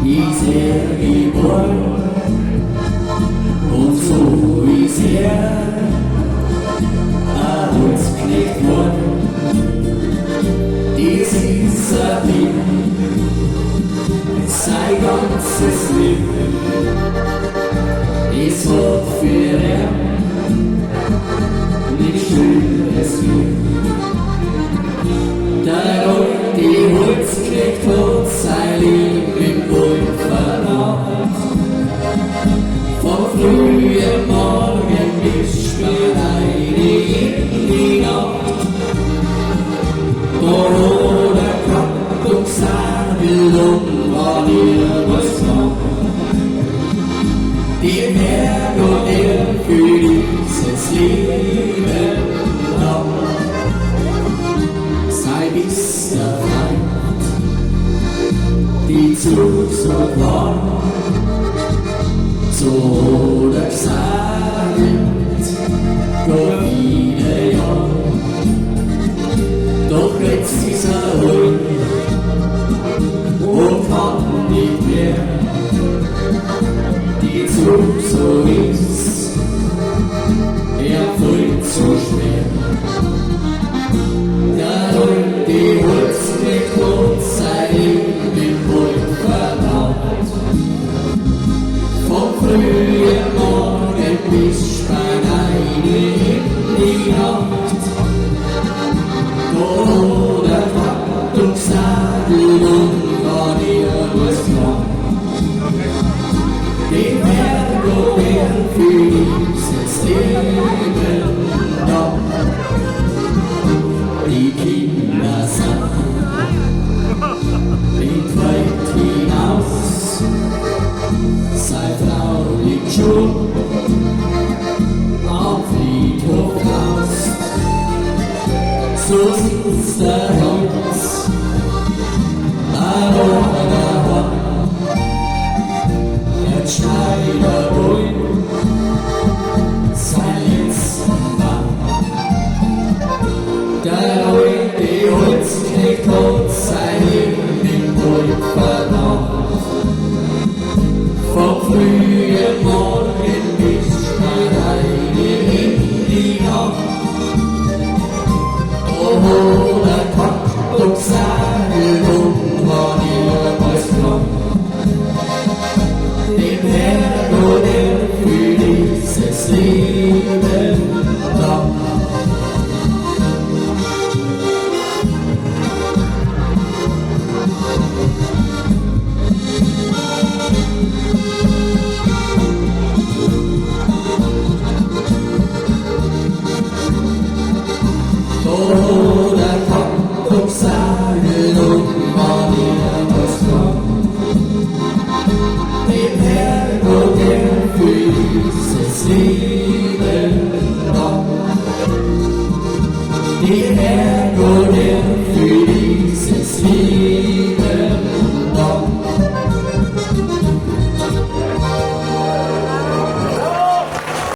ist er geboren und so ist er ein Holzknecht worden. Das ist ein Ding, sein ganzes Leben, es hat für ihn nichts Schönes gegeben. Der alte Holzknecht hat sein Leben im Gold verloren. Von frühem Morgen bis spät in die Nacht. Da hat er gehabt und Sadel und war nirgends macht. Den Berg und er für dieses Leben lang. Sei bis der Feind, die Zugzug war, so hat er gesagt, Gott wieder ja. Doch jetzt ist er ruhig und kann nicht mehr. Die Zug so ist, er fühlt so schwer. Der alte Holzknecht hat sein Leben im Gold verbaut. Vom frühen Morgen bis spät in die Nacht. Da hat er Takt und Sadel und war nirgends macht. Den Berg und er für dieses Leben da. Die Kinder sang in weit hinaus, sei Frau liegt schon am Friedhof aus. So sitzt der Holz, Schneiderboy, sein letzten Mann. Der alte Holzknecht hat sein Leben im Gold verloren. Vom frühen Morgen bis spät in die Nacht. Da hat er Takt und Sadel und war nirgends krank. Den Herrn und er für dieses Leben lang. Da hat er Takt und Sadel und war nirgends krank. Den Herrn und er für dieses Leben.